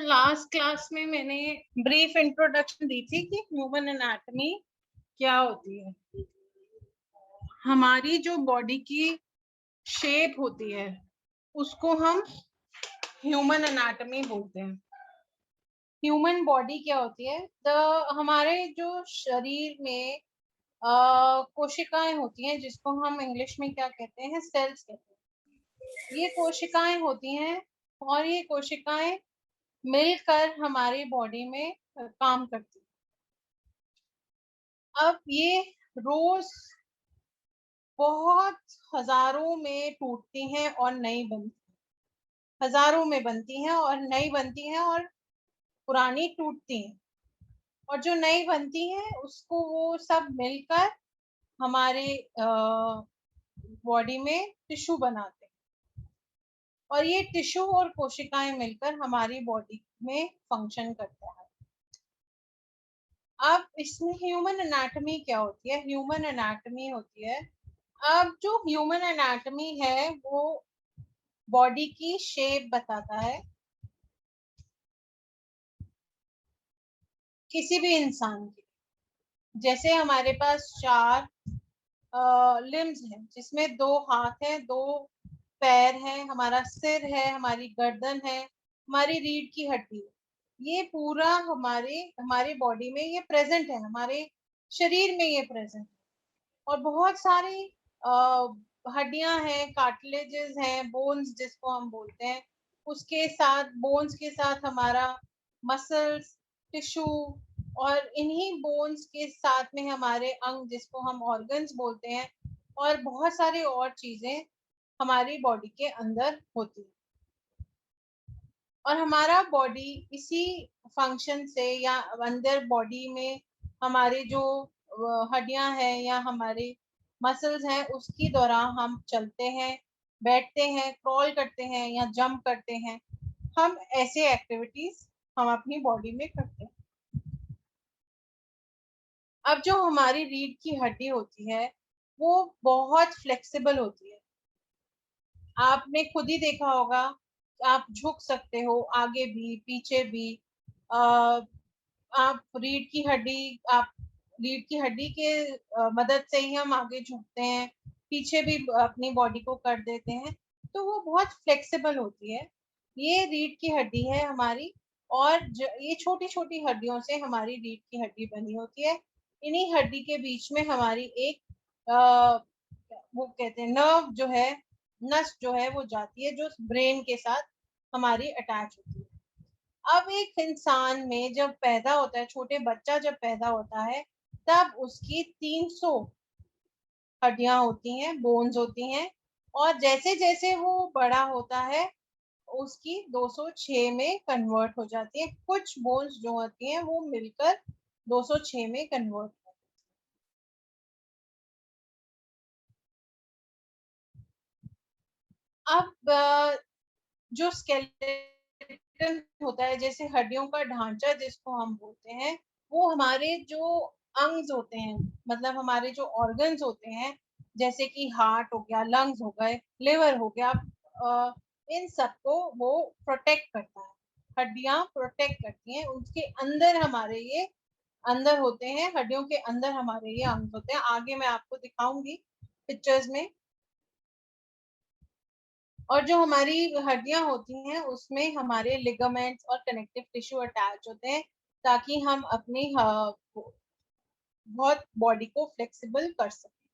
Last class में मैंने brief introduction दी थी कि ह्यूमन एनाटॉमी क्या होती है। हमारी जो बॉडी की शेप होती है उसको हम ह्यूमन एनाटॉमी बोलते हैं। ह्यूमन बॉडी क्या होती है? हमारे जो शरीर में कोशिकाएं होती हैं, जिसको हम इंग्लिश में क्या कहते हैं, सेल्स कहते हैं। ये कोशिकाएं होती हैं और ये कोशिकाएं मिलकर हमारी बॉडी में काम करती हैं। अब ये रोज बहुत हजारों में टूटती हैं और नई बनती, हजारों में बनती हैं और नई बनती हैं, और पुरानी टूटती हैं, और जो नई बनती हैं उसको वो सब मिलकर हमारे बॉडी में टिश्यू बनाते हैं, और ये टिश्यू और कोशिकाएं मिलकर हमारी बॉडी में फंक्शन करता है। अब इसमें ह्यूमन एनाटॉमी क्या होती है? ह्यूमन एनाटॉमी होती है, अब जो ह्यूमन एनाटॉमी है वो बॉडी की शेप बताता है किसी भी इंसान की। जैसे हमारे पास चार लिम्स हैं, जिसमें दो हाथ हैं, दो पैर हैं, हमारा सिर है, हमारी गर्दन है, हमारी रीढ़ की हड्डी है। ये पूरा हमारे बॉडी में ये प्रेजेंट है, हमारे शरीर में ये प्रेजेंट है। और बहुत सारी हड्डियां हैं, कार्टिलेजेस हैं, बोन्स जिसको हम बोलते हैं, उसके साथ बोन्स के साथ हमारा मसल्स, टिश्यू, और इन्हीं बोन्स के साथ में हमारे अंग जिसको हम ऑर्गन्स बोलते हैं, और बहुत सारी और चीजें हमारी बॉडी के अंदर होती है। और हमारा बॉडी इसी फंक्शन से, या अंदर बॉडी में हमारे जो हड्डियां हैं या हमारे मसल्स हैं, उसकी दौरान हम चलते हैं, बैठते हैं, क्रॉल करते हैं या जंप करते हैं। हम ऐसे एक्टिविटीज हम अपनी बॉडी में करते हैं। अब जो हमारी रीढ़ की हड्डी होती है वो बहुत फ्लेक्सिबल होती है। आपने खुद ही देखा होगा, आप झुक सकते हो आगे भी पीछे भी। आ, आप रीढ़ की हड्डी के मदद से ही हम आगे झुकते हैं, पीछे भी अपनी बॉडी को कर देते हैं। तो वो बहुत फ्लेक्सिबल होती है। ये रीढ़ की हड्डी है हमारी, और ये छोटी छोटी हड्डियों से हमारी रीढ़ की हड्डी बनी होती है। इन्हीं हड्डी के बीच में हमारी एक वो कहते हैं नर्व जो है, नस जो है वो जाती है, जो ब्रेन के साथ हमारी अटैच होती है। अब एक इंसान में जब पैदा होता है, छोटे बच्चा जब पैदा होता है, तब उसकी 300 हड्डियां होती हैं, बोन्स होती हैं, और जैसे जैसे वो बड़ा होता है उसकी 206 में कन्वर्ट हो जाती है। कुछ बोन्स जो होती हैं वो मिलकर 206 में कन्वर्ट हो। अब जो स्केलेटन होता है, जैसे हड्डियों का ढांचा जिसको हम बोलते हैं, वो हमारे जो अंग्स होते हैं, मतलब हमारे जो ऑर्गन्स होते हैं, जैसे कि हार्ट हो गया, लंग्स हो गए, लिवर हो गया, इन सबको वो प्रोटेक्ट करता है। हड्डियां प्रोटेक्ट करती हैं, उसके अंदर हमारे ये अंदर होते हैं, हड्डियों के अंदर हमारे ये अंग होते हैं। आगे मैं आपको दिखाऊंगी पिक्चर्स में। और जो हमारी हड्डियां होती हैं उसमें हमारे लिगामेंट्स और कनेक्टिव टिश्यू अटैच होते हैं, ताकि हम अपनी बहुत बॉडी को फ्लेक्सिबल कर सकें।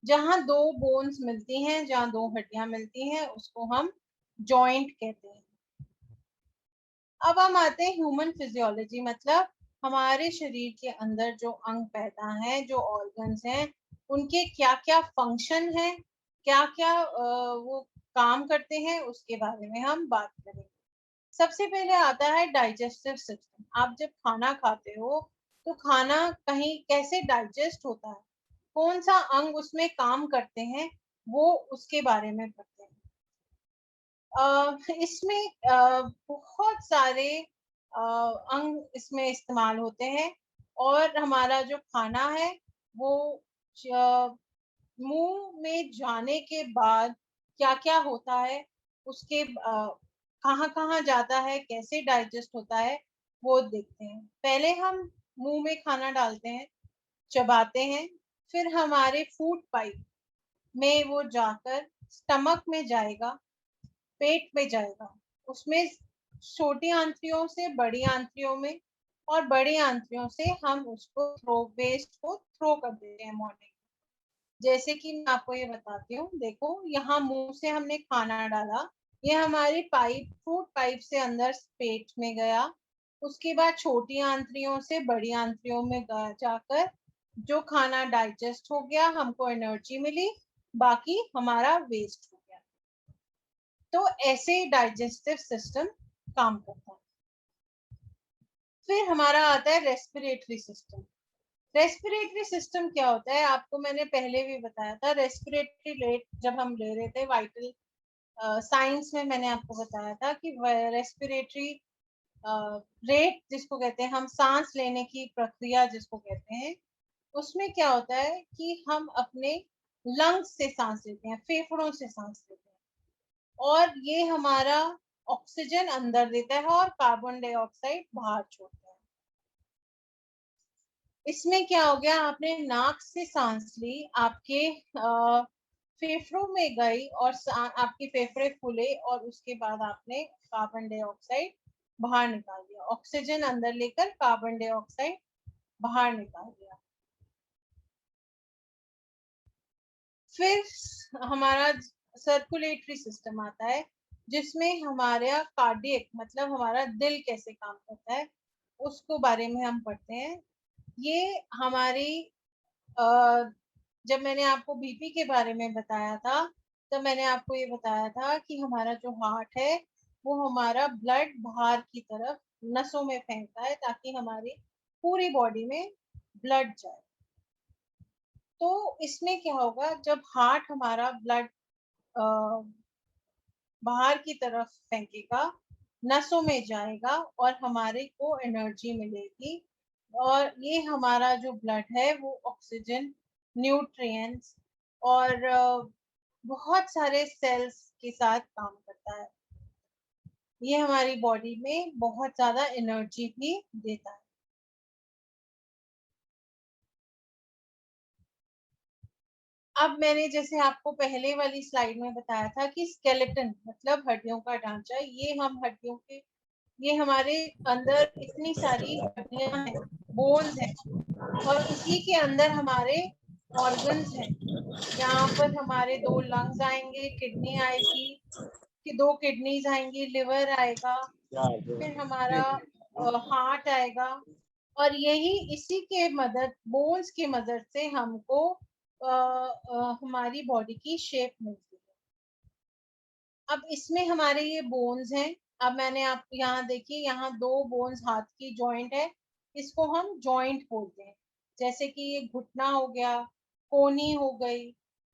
जहां दो बोन्स मिलती हैं, जहां दो हड्डियां मिलती हैं, उसको हम जॉइंट कहते हैं। अब हम आते हैं ह्यूमन फिजियोलॉजी, मतलब हमारे शरीर के अंदर जो अंग पैदा हैं, जो ऑर्गन्स हैं, उनके क्या क्या फंक्शन है, क्या क्या वो काम करते हैं, उसके बारे में हम बात करेंगे। सबसे पहले आता है डाइजेस्टिव सिस्टम। आप जब खाना खाते हो तो खाना कहीं कैसे डाइजेस्ट होता है, कौन सा अंग उसमें काम करते हैं, वो उसके बारे में पढ़ते हैं। इसमें बहुत सारे अंग इसमें इस्तेमाल होते हैं, और हमारा जो खाना है वो मुंह में जाने के बाद क्या क्या होता है, उसके कहाँ कहाँ जाता है, कैसे डाइजेस्ट होता है, वो देखते हैं। पहले हम मुंह में खाना डालते हैं, चबाते हैं, फिर हमारे फूड पाइप में वो जाकर स्टमक में जाएगा, पेट में जाएगा, उसमें छोटी आंत्रियों से बड़ी आंत्रियों में, और बड़ी आंत्रियों से हम उसको वेस्ट को थ्रो कर देते हैं मॉर्निंग। जैसे कि मैं आपको ये बताती हूँ, देखो यहाँ मुंह से हमने खाना डाला, ये हमारी पाइप, फूड पाइप से अंदर पेट में गया, उसके बाद छोटी आंत्रियों से बड़ी आंत्रियों में जाकर जो खाना डाइजेस्ट हो गया, हमको एनर्जी मिली, बाकी हमारा वेस्ट हो गया। तो ऐसे डाइजेस्टिव सिस्टम काम करता है। फिर हमारा आता है रेस्पिरेटरी सिस्टम। रेस्पिरेटरी सिस्टम क्या होता है, आपको मैंने पहले भी बताया था। रेस्पिरेटरी रेट जब हम ले रहे थे वाइटल साइंस में, मैंने आपको बताया था कि रेस्पिरेटरी रेट जिसको कहते हैं, हम सांस लेने की प्रक्रिया जिसको कहते हैं, उसमें क्या होता है कि हम अपने लंग्स से सांस लेते हैं, फेफड़ों से सांस लेते हैं, और ये हमारा ऑक्सीजन अंदर देता है और कार्बन डाइऑक्साइड बाहर छोड़ता है। इसमें क्या हो गया, आपने नाक से सांस ली, आपके फेफड़ों में गई और आपके फेफड़े फूले, और उसके बाद आपने कार्बन डाइऑक्साइड बाहर निकाल दिया, ऑक्सीजन अंदर लेकर कार्बन डाइऑक्साइड बाहर निकाल दिया। फिर हमारा सर्कुलेटरी सिस्टम आता है, जिसमें हमारा कार्डियक मतलब हमारा दिल कैसे काम करता है उसको बारे में हम पढ़ते हैं। ये हमारी जब मैंने आपको बीपी के बारे में बताया था, तो मैंने आपको ये बताया था कि हमारा जो हार्ट है वो हमारा ब्लड बाहर की तरफ नसों में फेंकता है, ताकि हमारी पूरी बॉडी में ब्लड जाए। तो इसमें क्या होगा, जब हार्ट हमारा ब्लड बाहर की तरफ फेंकेगा, नसों में जाएगा, और हमारे को एनर्जी मिलेगी, और ये हमारा जो ब्लड है वो ऑक्सीजन, न्यूट्रिएंट्स और बहुत सारे सेल्स के साथ काम करता है। ये हमारी बॉडी में बहुत ज्यादा एनर्जी भी देता है। अब मैंने जैसे आपको पहले वाली स्लाइड में बताया था कि स्केलेटन मतलब हड्डियों का ढांचा, ये हम हड्डियों के, ये हमारे अंदर इतनी सारी हड्डियां हैं, बोन्स हैं, और इसी के अंदर हमारे ऑर्गन्स हैं। यहाँ पर हमारे दो लंग्स आएंगे, किडनी आएगी, कि दो किडनीज आएंगी, लिवर आएगा, फिर हमारा हार्ट आएगा, और यही इसी के मदद, बोन्स की मदद से हमको हमारी बॉडी की शेप मिलती है। अब इसमें हमारे ये बोन्स हैं। अब मैंने आप यहाँ देखिए, यहाँ दो बोन्स हाथ की जॉइंट है, इसको हम जॉइंट बोलते हैं। जैसे कि ये घुटना हो गया, कोनी हो गई,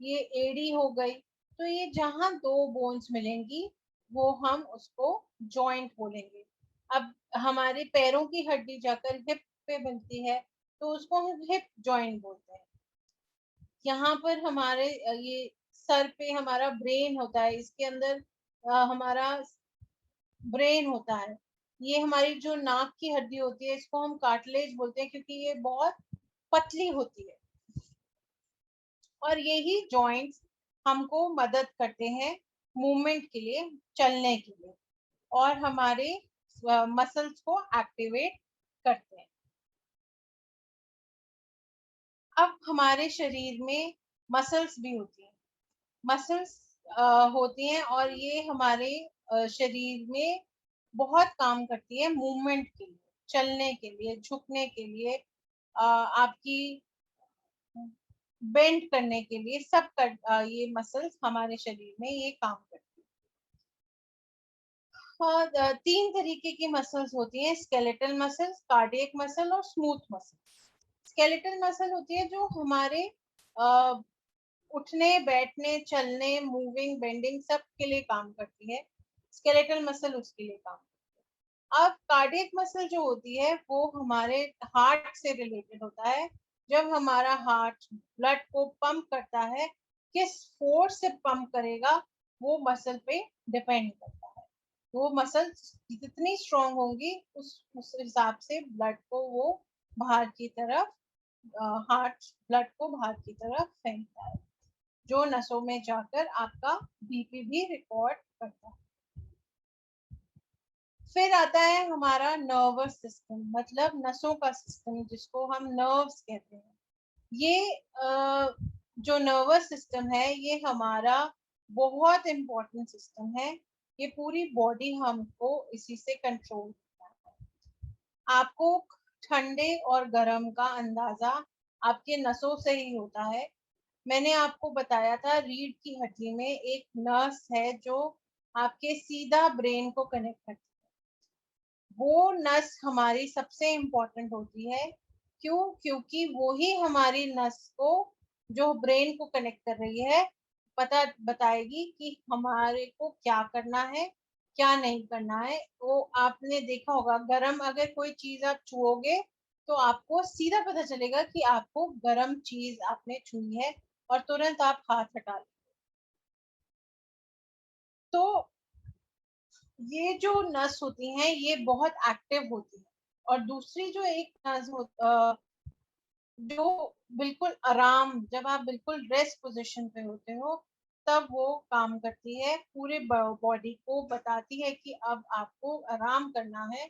ये एड़ी हो गई, तो ये जहाँ दो बोन्स मिलेंगी वो हम उसको जॉइंट बोलेंगे। अब हमारे पैरों की हड्डी जाकर हिप पे मिलती है, तो उसको हम हिप जॉइंट बोलते हैं। यहाँ पर हमारे ये सर पे हमारा ब्रेन होता है, इसके अंदर हमारा ब्रेन होता है। ये हमारी जो नाक की हड्डी होती है, इसको हम कार्टिलेज बोलते हैं, क्योंकि ये बहुत पतली होती है। और यही जॉइंट्स हमको मदद करते हैं मूवमेंट के लिए, चलने के लिए, और हमारे मसल्स को एक्टिवेट करते हैं। अब हमारे शरीर में मसल्स भी होती हैं, मसल्स होती हैं, और ये हमारे शरीर में बहुत काम करती है मूवमेंट के लिए, चलने के लिए, झुकने के लिए, आपकी बेंड करने के लिए, सब कर ये मसल्स हमारे शरीर में ये काम करती है। और तीन तरीके की मसल्स होती हैं, स्केलेटल मसल्स, कार्डियक मसल और स्मूथ मसल। स्केलेटल मसल होती है जो हमारे उठने, बैठने, चलने, मूविंग, बेंडिंग सब के लिए काम करती है। स्केलेटल मसल उसके लिए काम करती है। अब कार्डियक मसल जो होती है वो हमारे हार्ट से रिलेटेड होता है। जब हमारा हार्ट ब्लड को पंप करता है, किस फोर्स से पंप करेगा वो मसल पे डिपेंड करता है। वो मसल्स जितनी स्ट्रांग होंगी उस हिसाब से ब्लड को वो बाहर की तरफ, हार्ट ब्लड को बाहर की तरफ फेंकता है, जो नसों में जाकर आपका बीपी भी रिकॉर्ड करता है। फिर आता है हमारा नर्वस सिस्टम, मतलब नसों का सिस्टम, जिसको हम नर्व्स कहते हैं। ये जो नर्वस सिस्टम है ये हमारा बहुत इम्पोर्टेंट सिस्टम है। ये पूरी बॉडी हमको इसी से कंट्रोल करता है। आपको ठंडे और गर्म का अंदाजा आपके नसों से ही होता है। मैंने आपको बताया था रीढ़ की हड्डी में एक नस है जो आपके सीधा ब्रेन को कनेक्ट करती है। वो नस हमारी सबसे इम्पोर्टेंट होती है। क्यों? क्योंकि वो ही हमारी नस को, जो ब्रेन को कनेक्ट कर रही है, पता बताएगी कि हमारे को क्या करना है, क्या नहीं करना है। वो आपने देखा होगा, गरम अगर कोई चीज आप छुओगे तो आपको सीधा पता चलेगा कि आपको गरम चीज आपने छुई है और तुरंत आप हाथ हटा लें। तो ये जो नस होती हैं ये बहुत एक्टिव होती है। और दूसरी जो एक नस जो बिल्कुल आराम, जब आप बिल्कुल रेस्ट पोजीशन पे होते हो तब वो काम करती है, पूरे बॉडी को बताती है कि अब आपको आराम करना है,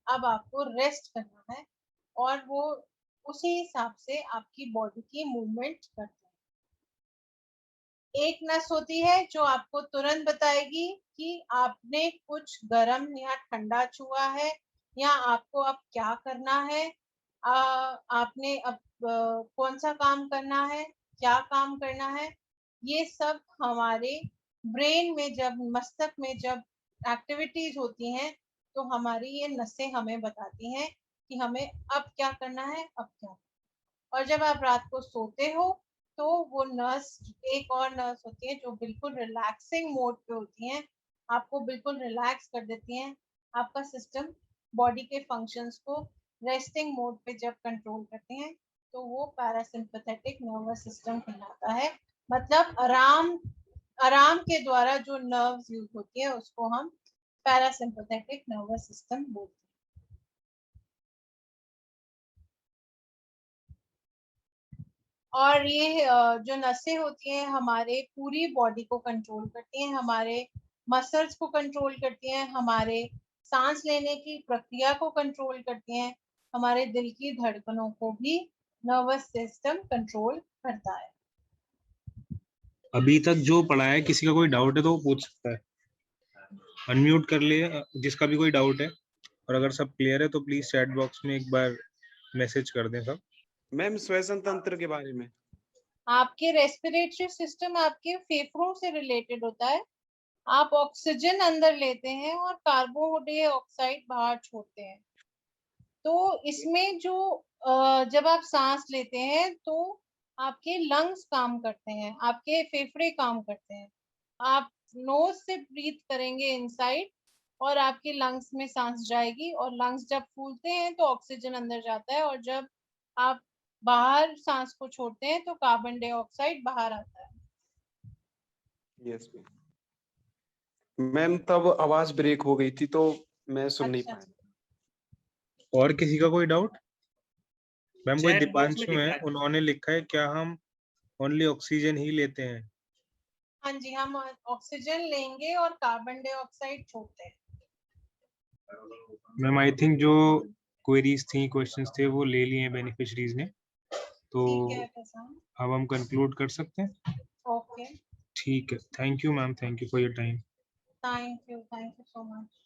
अब आपको रेस्ट करना है, और वो उसी हिसाब से आपकी बॉडी की मूवमेंट करती है। एक नस होती है जो आपको तुरंत बताएगी कि आपने कुछ गर्म या ठंडा छुआ है, या आपको अब क्या करना है, आपने अब कौन सा काम करना है, क्या काम करना है। ये सब हमारे ब्रेन में, जब मस्तिष्क में जब एक्टिविटीज होती हैं तो हमारी ये नसें हमें बताती हैं कि हमें अब क्या करना है, अब क्या। और जब आप रात को सोते हो तो वो नर्स, एक और नर्स होती है जो बिल्कुल रिलैक्सिंग मोड पे होती हैं, आपको बिल्कुल रिलैक्स कर देती हैं। आपका सिस्टम बॉडी के फंक्शंस को रेस्टिंग मोड पे जब कंट्रोल करते हैं तो वो पैरासिम्पथेटिक नर्वस सिस्टम कहलाता है। मतलब आराम, आराम के द्वारा जो नर्व्स यूज होती है उसको हम पैरासिम्पथेटिक नर्वस सिस्टम बोलते हैं। और ये जो नसें होती हैं हमारे पूरी बॉडी को कंट्रोल करती हैं, हमारे मसल्स को कंट्रोल करती हैं, हमारे सांस लेने की प्रक्रिया को कंट्रोल करती हैं, हमारे दिल की धड़कनों को भी नर्वस सिस्टम कंट्रोल करता है। अभी तक जो पढ़ा है, किसी का कोई डाउट है तो वो पूछ सकता है, अनम्यूट कर ले जिसका भी कोई डाउट है। और अगर सब क्लियर है तो प्लीज चैट बॉक्स में एक बार मैसेज कर दें सब। मैम श्वसन तंत्र के बारे में। आपके रेस्पिरेटरी सिस्टम आपके फेफड़ों से रिलेटेड होता है। आप ऑक्सीजन अंदर लेते हैं और कार्बन डाइऑक्साइड बाहर छोड़ते हैं। तो इसमें जो जब आप सांस लेते हैं तो आपके लंग्स काम करते हैं, आपके फेफड़े काम करते हैं। आप नोज से ब्रीथ करेंगे इनसाइड और आपके लंग्स में सांस जाएगी, और लंग्स जब फूलते हैं तो ऑक्सीजन अंदर जाता है, और जब आप बाहर सांस को छोड़ते हैं तो कार्बन डाइऑक्साइड बाहर आता है। यस मैम, तब आवाज ब्रेक हो गई थी तो मैं सुन नहीं अच्छा, पाया। और किसी का कोई डाउट? मैम कोई चैट बॉक्स में दीपांशु लिखा है, है। उन्होंने लिखा है क्या हम ओनली ऑक्सीजन ही लेते हैं? हाँ जी, हम ऑक्सीजन लेंगे और कार्बन डाइऑक्साइड छोड़ते हैं। मैम आई थिंक जो क्वेरीज थी, क्वेश्चंस थे, वो ले लिए हैं बेनिफिशरीज ने, तो ठीक है प्रशांत। अब हम कंक्लूड कर सकते हैं। ओके, ठीक है, thank you ma'am, thank you for your time. Thank you so much.